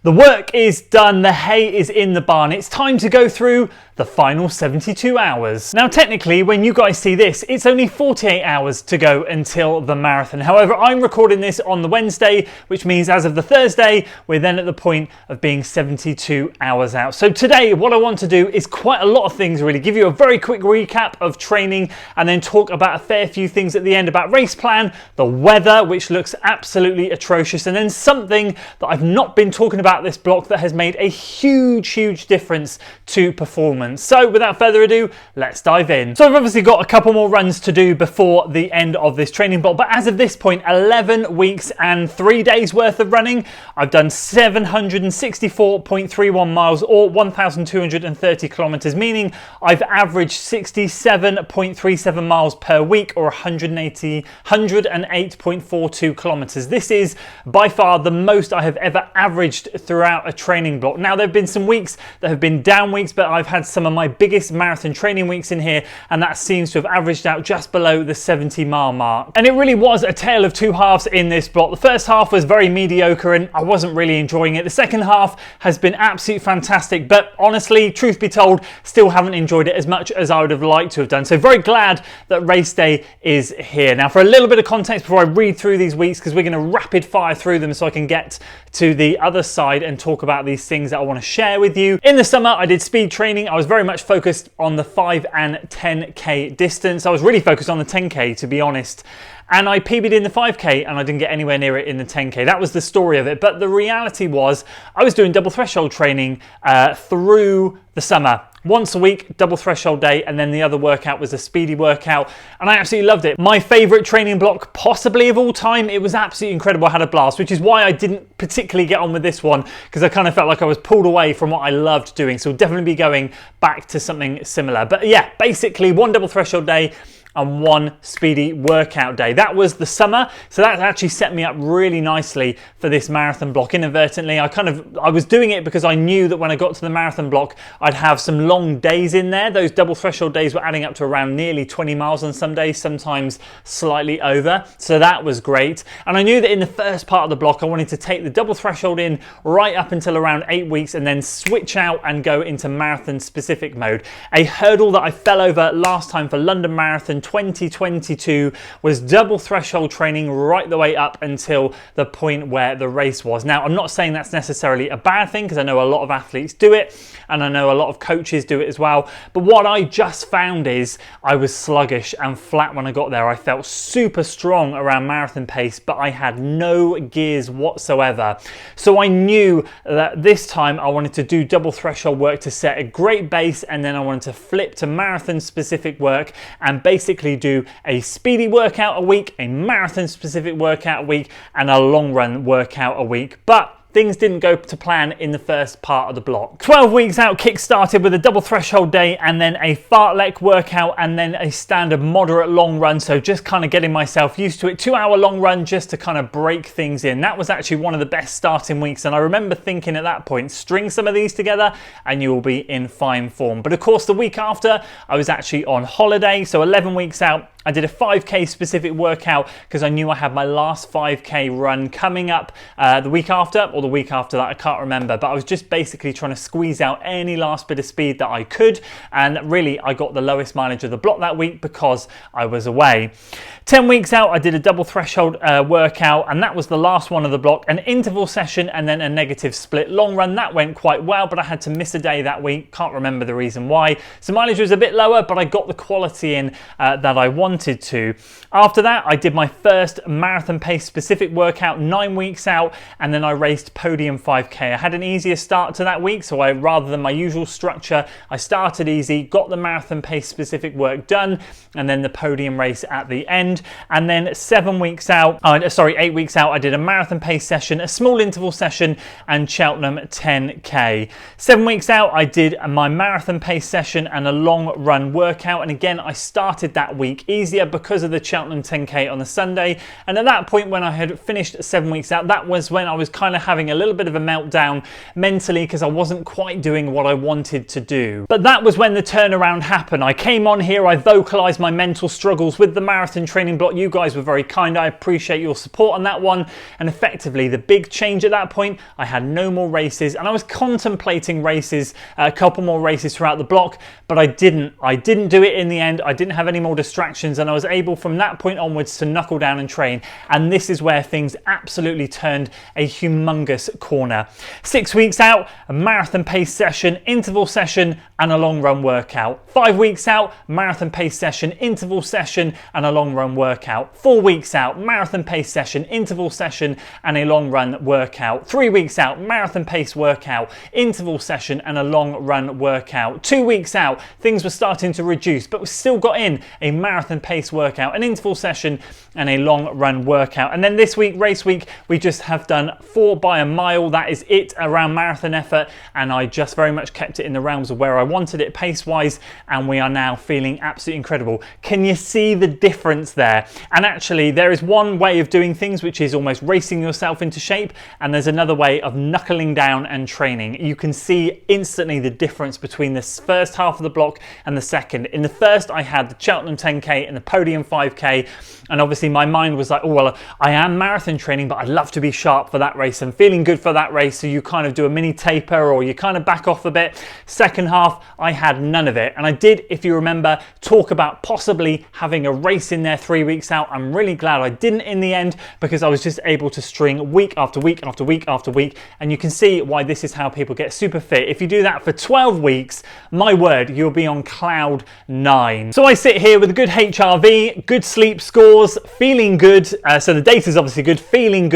The work is done, the hay is in the barn. It's time to go through the final 72 hours. Now, technically, when you guys see this, it's only 48 hours to go until the marathon. However, I'm recording this on the Wednesday, which means as of the Thursday, we're then at the point of being 72 hours out. So today, what I want to do is quite a lot of things, really. Give you a very quick recap of training and then talk about a fair few things at the end about race plan, the weather, which looks absolutely atrocious, and then something that I've not been talking about this block that has made a huge difference to performance. So without further ado, let's dive in. So I've obviously got a couple more runs to do before the end of this training block, but as of this point, 11 weeks and 3 days worth of running. I've done 764.31 miles or 1,230 kilometers, meaning I've averaged 67.37 miles per week or 108.42 kilometers. This is by far the most I have ever averaged throughout a training block. Now, there have been some weeks that have been down weeks, but I've had some of my biggest marathon training weeks in here, and that seems to have averaged out just below the 70-mile mark. And it really was a tale of two halves in this block. The first half was very mediocre and I wasn't really enjoying it. The second half has been absolutely fantastic, but honestly, truth be told, still haven't enjoyed it as much as I would have liked to have done. So very glad that race day is here. Now, for a little bit of context before I read through these weeks, because we're going to rapid fire through them so I can get to the other side and talk about these things that I want to share with you. In the summer, I did speed training. I was very much focused on the 5 and 10k distance. I was really focused on the 10k, to be honest. And I PB'd in the 5k and I didn't get anywhere near it in the 10k. That was the story of it. But the reality was I was doing double threshold training through the summer. Once a week, double threshold day, and then the other workout was a speedy workout, and I absolutely loved it. My favorite training block possibly of all time. It was absolutely incredible. I had a blast, which is why I didn't particularly get on with this one, because I kind of felt like I was pulled away from what I loved doing. So we'll definitely be going back to something similar. But yeah, basically one double threshold day and one speedy workout day. That was the summer, so that actually set me up really nicely for this marathon block. Inadvertently, I was doing it because I knew that when I got to the marathon block, I'd have some long days in there. Those double threshold days were adding up to around nearly 20 miles on some days, sometimes slightly over, so that was great. And I knew that in the first part of the block, I wanted to take the double threshold in right up until around 8 weeks and then switch out and go into marathon specific mode. A hurdle that I fell over last time for London Marathon 2022 was double threshold training right the way up until the point where the race was. Now, I'm not saying that's necessarily a bad thing, because I know a lot of athletes do it and I know a lot of coaches do it as well, but what I just found is I was sluggish and flat when I got there. I felt super strong around marathon pace, but I had no gears whatsoever. So I knew that this time I wanted to do double threshold work to set a great base, and then I wanted to flip to marathon specific work and basically do a speedy workout a week, a marathon specific workout a week, and a long run workout a week. But things didn't go to plan in the first part of the block. 12 weeks out, kick started with a double threshold day and then a fartlek workout and then a standard moderate long run. So just kind of getting myself used to it. 2-hour long run just to kind of break things in. That was actually one of the best starting weeks. And I remember thinking at that point, string some of these together and you will be in fine form. But of course, the week after, I was actually on holiday. So 11 weeks out, I did a 5k specific workout because I knew I had my last 5k run coming up the week after, or the week after that, I can't remember, but I was just basically trying to squeeze out any last bit of speed that I could, and really I got the lowest mileage of the block that week because I was away. 10 weeks out, I did a double threshold workout, and that was the last one of the block, an interval session and then a negative split long run. That went quite well, but I had to miss a day that week. Can't remember the reason why. So mileage was a bit lower, but I got the quality in that I wanted to. After that, I did my first marathon pace specific workout 9 weeks out, and then I raced podium 5k. I had an easier start to that week, so rather than my usual structure, I started easy, got the marathon pace specific work done, and then the podium race at the end. And then 8 weeks out, I did a marathon pace session, a small interval session, and Cheltenham 10k. 7 weeks out, I did my marathon pace session and a long run workout, and again, I started that week easy. easier because of the Cheltenham 10K on the Sunday. And at that point, when I had finished 7 weeks out, that was when I was kind of having a little bit of a meltdown mentally because I wasn't quite doing what I wanted to do. But that was when the turnaround happened. I came on here, I vocalized my mental struggles with the marathon training block. You guys were very kind. I appreciate your support on that one. And effectively, the big change at that point, I had no more races, and I was contemplating races, a couple more races throughout the block, but I didn't do it in the end. I didn't have any more distractions, and I was able from that point onwards to knuckle down and train. And this is where things absolutely turned a humongous corner. 6 weeks out, a marathon pace session, interval session, and a long run workout. 5 weeks out, marathon pace session, interval session, and a long run workout. 4 weeks out, marathon pace session, interval session, and a long run workout. 3 weeks out, marathon pace workout, interval session, and a long run workout. 2 weeks out, things were starting to reduce, but we still got in a marathon pace workout, an interval session, and a long run workout. And then this week, race week, we just have done 4 by a mile. That is it around marathon effort, and I just very much kept it in the realms of where I wanted it pace wise, and we are now feeling absolutely incredible. Can you see the difference there? And actually, there is one way of doing things, which is almost racing yourself into shape, and there's another way of knuckling down and training. You can see instantly the difference between this first half of the block and the second. In the first, I had the Cheltenham 10K and the Podium 5K, and obviously my mind was like, oh well, I am marathon training, but I'd love to be sharp for that race and feeling good for that race. So you kind of do a mini taper, or you kind of back off a bit. Second half, I had none of it, and I did, if you remember, talk about possibly having a race in there 3 weeks out. I'm really glad I didn't in the end, because I was just able to string week after week after week after week, and you can see why this is how people get super fit. If you do that for 12 weeks, my word, you'll be on cloud 9. So I sit here with a good HRV, good sleep scores, feeling good, so the data's obviously good, feeling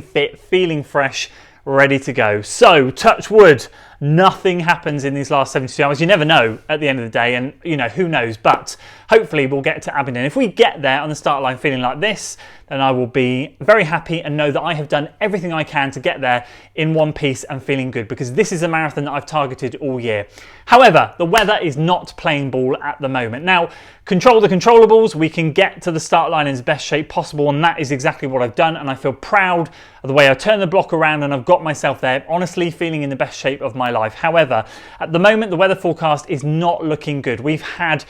fit, feeling fresh, ready to go. So touch wood, nothing happens in these last 72 hours. You never know at the end of the day, and you know, who knows, but hopefully we'll get to Abingdon. If we get there on the start line feeling like this, then I will be very happy and know that I have done everything I can to get there in one piece and feeling good, because this is a marathon that I've targeted all year. However, the weather is not playing ball at the moment. Now, control the controllables, we can get to the start line in the best shape possible, and that is exactly what I've done, and I feel proud of the way I turned the block around and I've got myself there, honestly feeling in the best shape of my life. However, at the moment, the weather forecast is not looking good. We've had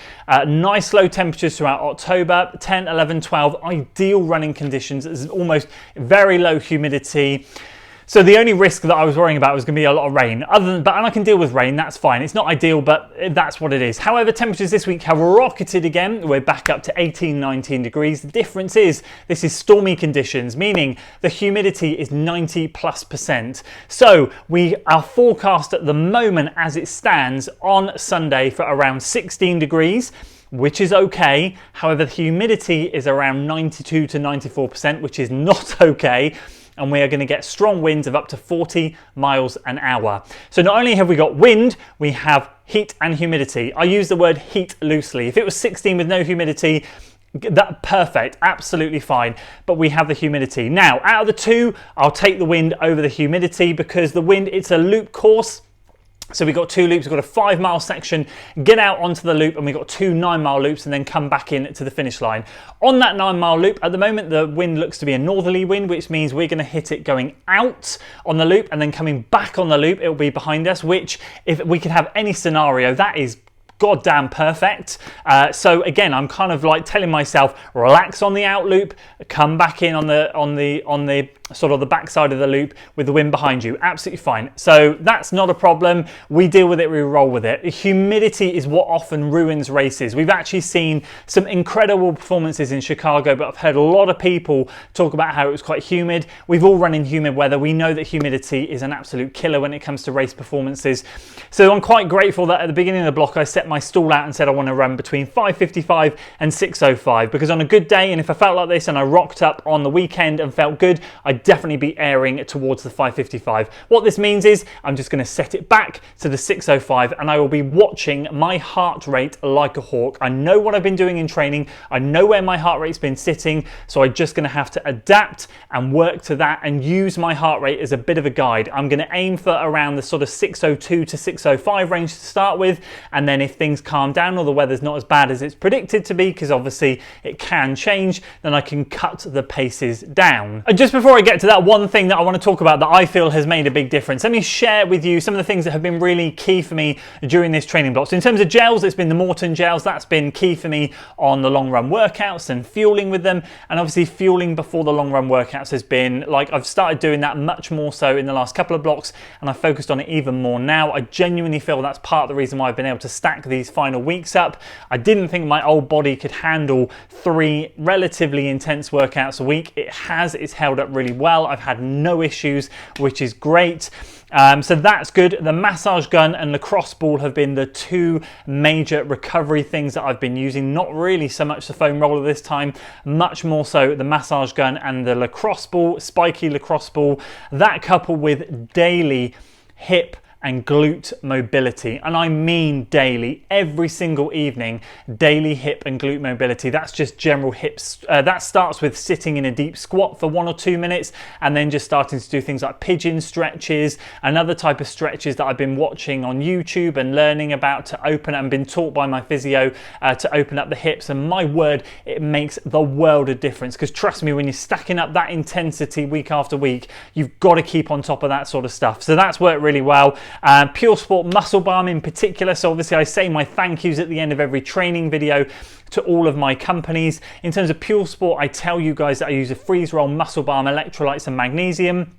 nice low temperatures throughout October, 10, 11, 12, ideal running conditions. There's almost very low humidity. So the only risk that I was worrying about was going to be a lot of rain. And I can deal with rain, that's fine. It's not ideal, but that's what it is. However, temperatures this week have rocketed again. We're back up to 18, 19 degrees. The difference is this is stormy conditions, meaning the humidity is 90+%. So our forecast at the moment as it stands on Sunday for around 16 degrees, which is okay. However, the humidity is around 92 to 94%, which is not okay. And we are going to get strong winds of up to 40 miles an hour. So not only have we got wind, we have heat and humidity. I use the word heat loosely. If it was 16 with no humidity, that perfect, absolutely fine, but we have the humidity. Now, out of the two, I'll take the wind over the humidity, because the wind, it's a loop course. So we've got 2 loops, we've got a 5-mile section, get out onto the loop, and we've got 2 9-mile loops, and then come back in to the finish line. On that 9-mile loop, at the moment, the wind looks to be a northerly wind, which means we're going to hit it going out on the loop, and then coming back on the loop, it'll be behind us, which, if we could have any scenario, that is goddamn perfect. So again, I'm kind of like telling myself, relax on the out loop, come back in on the sort of the backside of the loop with the wind behind you. Absolutely fine. So that's not a problem. We deal with it, we roll with it. Humidity is what often ruins races. We've actually seen some incredible performances in Chicago, but I've heard a lot of people talk about how it was quite humid. We've all run in humid weather. We know that humidity is an absolute killer when it comes to race performances. So I'm quite grateful that at the beginning of the block, I set my stall out and said I want to run between 5:55 and 6:05, because on a good day, and if I felt like this and I rocked up on the weekend and felt good, I I'd definitely be airing towards the 5:55. What this means is I'm just going to set it back to the 6:05 and I will be watching my heart rate like a hawk. I know what I've been doing in training. I know where my heart rate's been sitting, so I'm just going to have to adapt and work to that and use my heart rate as a bit of a guide. I'm going to aim for around the sort of 6:02 to 6:05 range to start with, and then if things calm down or the weather's not as bad as it's predicted to be, because obviously it can change, then I can cut the paces down. And just before I get to that, one thing that I want to talk about that I feel has made a big difference, let me share with you some of the things that have been really key for me during this training block. So in terms of gels, it's been the Morton gels. That's been key for me on the long run workouts and fueling with them. And obviously fueling before the long run workouts has been like, I've started doing that much more so in the last couple of blocks, and I've focused on it even more now. I genuinely feel that's part of the reason why I've been able to stack these final weeks up. I didn't think my old body could handle 3 relatively intense workouts a week. It has, it's held up really well. I've had no issues, which is great. So that's good. The massage gun and lacrosse ball have been the 2 major recovery things that I've been using. Not really so much the foam roller this time, much more so the massage gun and the lacrosse ball, spiky lacrosse ball. That coupled with daily hip and glute mobility, and I mean daily, every single evening, daily hip and glute mobility. That's just general hips. That starts with sitting in a deep squat for 1 or 2 minutes, and then just starting to do things like pigeon stretches, another type of stretches that I've been watching on YouTube and learning about to open and been taught by my physio to open up the hips. And my word, it makes the world of difference, because trust me, when you're stacking up that intensity week after week, you've got to keep on top of that sort of stuff. So that's worked really well. Pure Sport Muscle Balm in particular, so obviously I say my thank yous at the end of every training video to all of my companies. In terms of Pure Sport, I tell you guys that I use a freeze roll muscle balm, electrolytes and magnesium.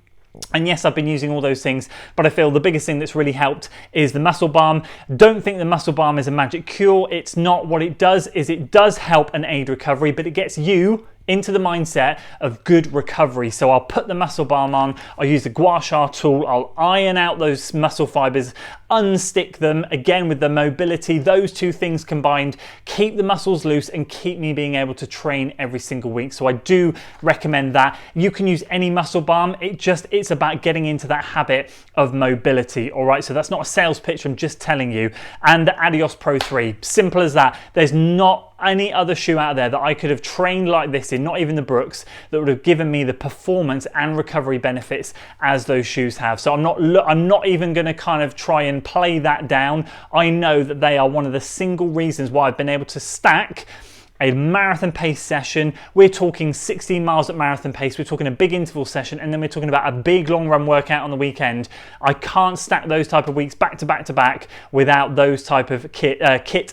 And yes, I've been using all those things, but I feel the biggest thing that's really helped is the muscle balm. Don't think the muscle balm is a magic cure. It's not. What it does is it does help and aid recovery, but it gets you into the mindset of good recovery. So I'll put the muscle balm on, I'll use the gua sha tool, I'll iron out those muscle fibers, unstick them, again with the mobility. Those 2 things combined keep the muscles loose and keep me being able to train every single week. So I do recommend that. You can use any muscle balm. It's about getting into that habit of mobility. All right, so that's not a sales pitch, I'm just telling you. And the Adios Pro 3, simple as that. There's not any other shoe out there that I could have trained like this in, not even the Brooks, that would have given me the performance and recovery benefits as those shoes have. So I'm not even going to kind of try and play that down. I know that they are one of the single reasons why I've been able to stack a marathon pace session. We're talking 16 miles at marathon pace, we're talking a big interval session, and then we're talking about a big long run workout on the weekend. I can't stack those type of weeks back to back to back without those type of kit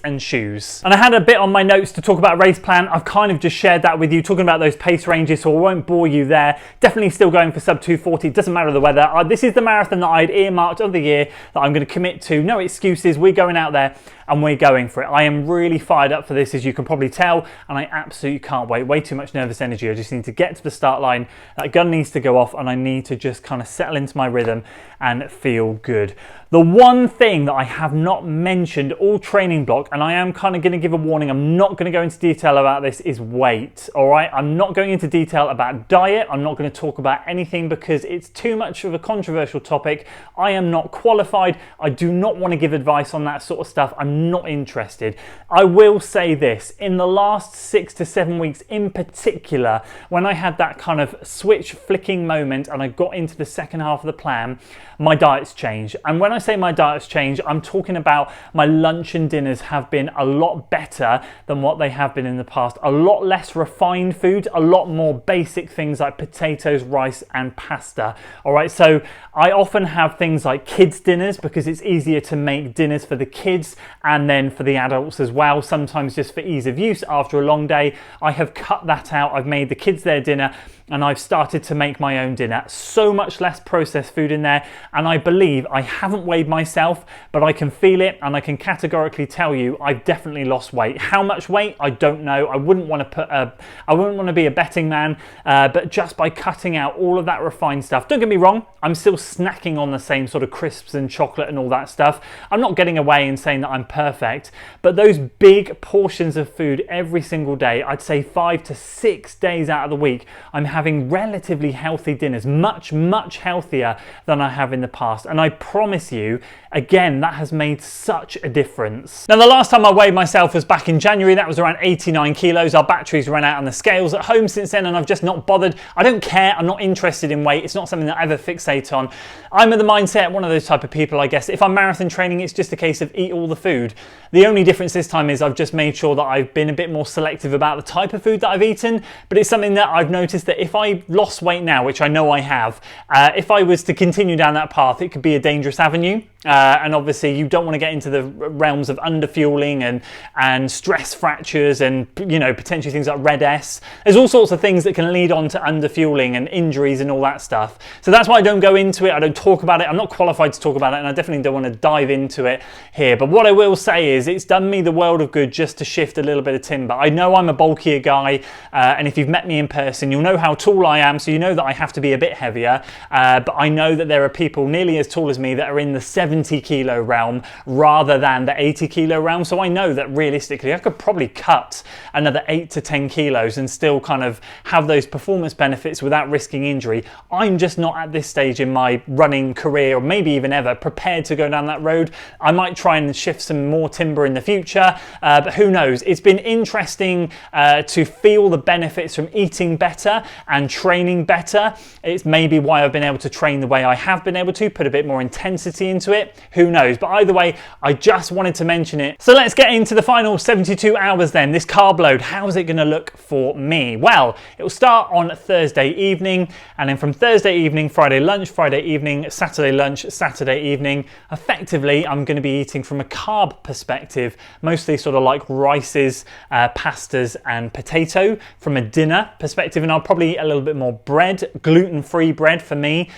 and shoes. And I had a bit on my notes to talk about race plan. I've kind of just shared that with you, talking about those pace ranges, so I won't bore you there. Definitely still going for sub 240, doesn't matter the weather. This is the marathon that I'd earmarked of the year that I'm going to commit to. No excuses, we're going out there and we're going for it. I am really fired up for this, as you can probably tell, and I absolutely can't wait. Way too much nervous energy. I just need to get to the start line. That gun needs to go off, and I need to just kind of settle into my rhythm and feel good. The one thing that I have not mentioned all training block, and I am kind of going to give a warning, I'm not going to go into detail about this, is weight. All right, I'm not going into detail about diet. I'm not going to talk about anything because it's too much of a controversial topic. I am not qualified. I do not want to give advice on that sort of stuff. I'm not interested. I will say this, in the last 6 to 7 weeks in particular, when I had that kind of switch flicking moment and I got into the second half of the plan, my diet's changed. And when I say my diet's changed, I'm talking about my lunch and dinners have been a lot better than what they have been in the past. A lot less refined food, a lot more basic things like potatoes, rice and pasta. All right, so I often have things like kids dinners because it's easier to make dinners for the kids and then for the adults as well, sometimes just for ease of use after a long day. I have cut that out. I've made the kids their dinner and I've started to make my own dinner. So much less processed food in there, and I believe, I haven't weighed myself, but I can feel it and I can categorically tell you I've definitely lost weight. How much weight? I don't know. I wouldn't want to be a betting man, but just by cutting out all of that refined stuff. Don't get me wrong, I'm still snacking on the same sort of crisps and chocolate and all that stuff. I'm not getting away and saying that I'm perfect, but those big portions of food every single day, I'd say 5 to 6 days out of the week, I'm having relatively healthy dinners, much healthier than I have in the past. And I promise you, again, that has made such a difference. Now, the last time I weighed myself was back in January. That was around 89 kilos. Our batteries ran out on the scales at home since then, and I've just not bothered. I don't care. I'm not interested in weight. It's not something that I ever fixate on. I'm of the mindset, one of those type of people, I guess. If I'm marathon training, it's just a case of eat all the food. The only difference this time is I've just made sure that I've been a bit more selective about the type of food that I've eaten, but it's something that I've noticed that if I lost weight now, which I know I have, if I was to continue down that path, it could be a dangerous avenue. And obviously you don't want to get into the realms of underfueling and stress fractures and, you know, potentially things like red S. There's all sorts of things that can lead on to underfueling and injuries and all that stuff. So that's why I don't go into it. I don't talk about it. I'm not qualified to talk about it, and I definitely don't want to dive into it here. But what I will say is it's done me the world of good just to shift a little bit of timber. I know I'm a bulkier guy, and if you've met me in person, you'll know how tall I am, so you know that I have to be a bit heavier. But I know that there are people nearly as tall as me that are in the 70 kilo realm rather than the 80 kilo realm. So I know that realistically I could probably cut another 8 to 10 kilos and still kind of have those performance benefits without risking injury. I'm just not at this stage in my running career, or maybe even ever, prepared to go down that road. I might try and shift some more timber in the future, but who knows? It's been interesting to feel the benefits from eating better and training better. It's maybe why I've been able to train the way I have been able to, put a bit more intensity into it. Who knows? But either way, I just wanted to mention it. So let's get into the final 72 hours then. This carb load, how is it going to look for me? Well, it will start on Thursday evening, and then from Thursday evening, Friday lunch, Friday evening, Saturday lunch, Saturday evening. Effectively, I'm going to be eating from a carb perspective, mostly sort of like rices, pastas and potato from a dinner perspective, and I'll probably eat a little bit more bread, gluten-free bread for me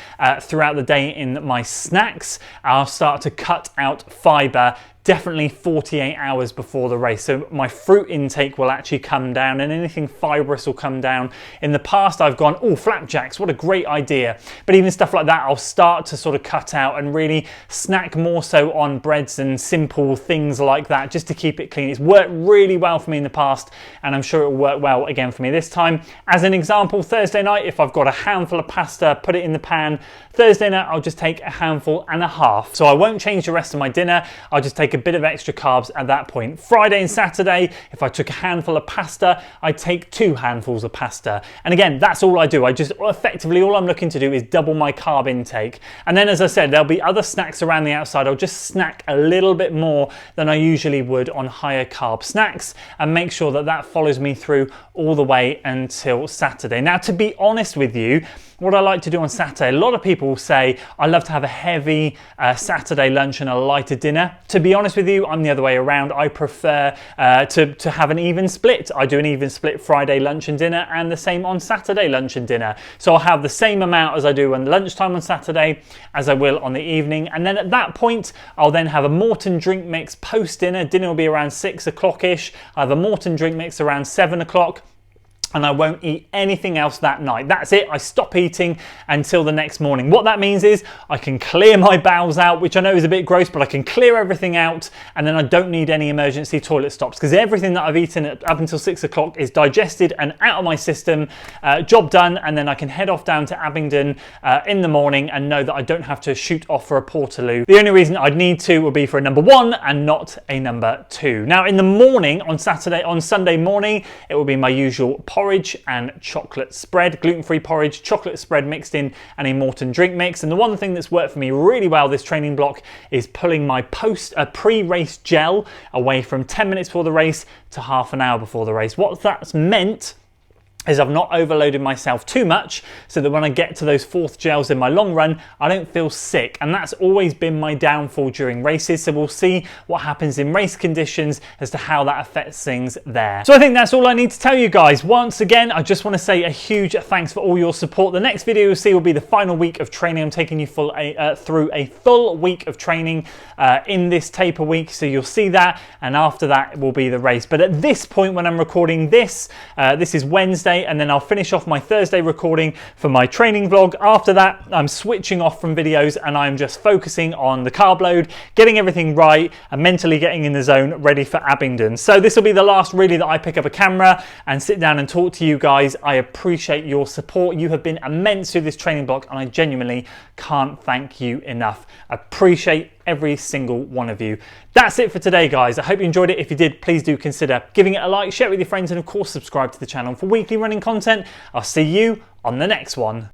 throughout the day in my snacks. I'll start to cut out fiber definitely 48 hours before the race. So my fruit intake will actually come down and anything fibrous will come down. In the past, I've gone, oh, flapjacks, what a great idea. But even stuff like that, I'll start to sort of cut out and really snack more so on breads and simple things like that, just to keep it clean. It's worked really well for me in the past, and I'm sure it will work well again for me this time. As an example, Thursday night, if I've got a handful of pasta, put it in the pan. Thursday night, I'll just take a handful and a half. So I won't change the rest of my dinner. I'll just take a bit of extra carbs at that point. Friday and Saturday, if I took a handful of pasta, I'd take 2 handfuls of pasta. And again, that's all I do. I just effectively, all I'm looking to do is double my carb intake. And then, as I said, there'll be other snacks around the outside. I'll just snack a little bit more than I usually would on higher carb snacks and make sure that that follows me through all the way until Saturday. Now, to be honest with you, what I like to do on Saturday, a lot of people say, I love to have a heavy Saturday lunch and a lighter dinner. To be honest with you, I'm the other way around. I prefer to have an even split. I do an even split Friday lunch and dinner and the same on Saturday lunch and dinner. So I'll have the same amount as I do on lunchtime on Saturday as I will on the evening. And then at that point, I'll then have a Morton drink mix post dinner. Dinner will be around 6 o'clock-ish. I have a Morton drink mix around 7 o'clock. And I won't eat anything else that night. That's it. I stop eating until the next morning. What that means is I can clear my bowels out, which I know is a bit gross, but I can clear everything out, and then I don't need any emergency toilet stops because everything that I've eaten up until 6 o'clock is digested and out of my system. Job done, and then I can head off down to Abingdon in the morning and know that I don't have to shoot off for a Portaloo. The only reason I'd need to would be for a number 1 and not a number 2. Now in the morning on Sunday morning, it will be my usual porridge and chocolate spread, gluten-free porridge, chocolate spread mixed in, and a Morton drink mix. And the one thing that's worked for me really well this training block is pulling my pre-race gel away from 10 minutes before the race to half an hour before the race. What that's meant is I've not overloaded myself too much so that when I get to those 4th gels in my long run, I don't feel sick. And that's always been my downfall during races. So we'll see what happens in race conditions as to how that affects things there. So I think that's all I need to tell you guys. Once again, I just want to say a huge thanks for all your support. The next video you'll see will be the final week of training. I'm taking you through a full week of training in this taper week. So you'll see that. And after that will be the race. But at this point when I'm recording this, this is Wednesday. Friday, and then I'll finish off my Thursday recording for my training vlog. After that, I'm switching off from videos and I'm just focusing on the carb load, getting everything right, and mentally getting in the zone, ready for Abingdon. So this will be the last really that I pick up a camera and sit down and talk to you guys. I appreciate your support. You have been immense through this training block, and I genuinely can't thank you enough. I appreciate every single one of you. That's it for today, guys. I hope you enjoyed it. If you did, please do consider giving it a like, share it with your friends, and of course subscribe to the channel for weekly running content. I'll see you on the next one.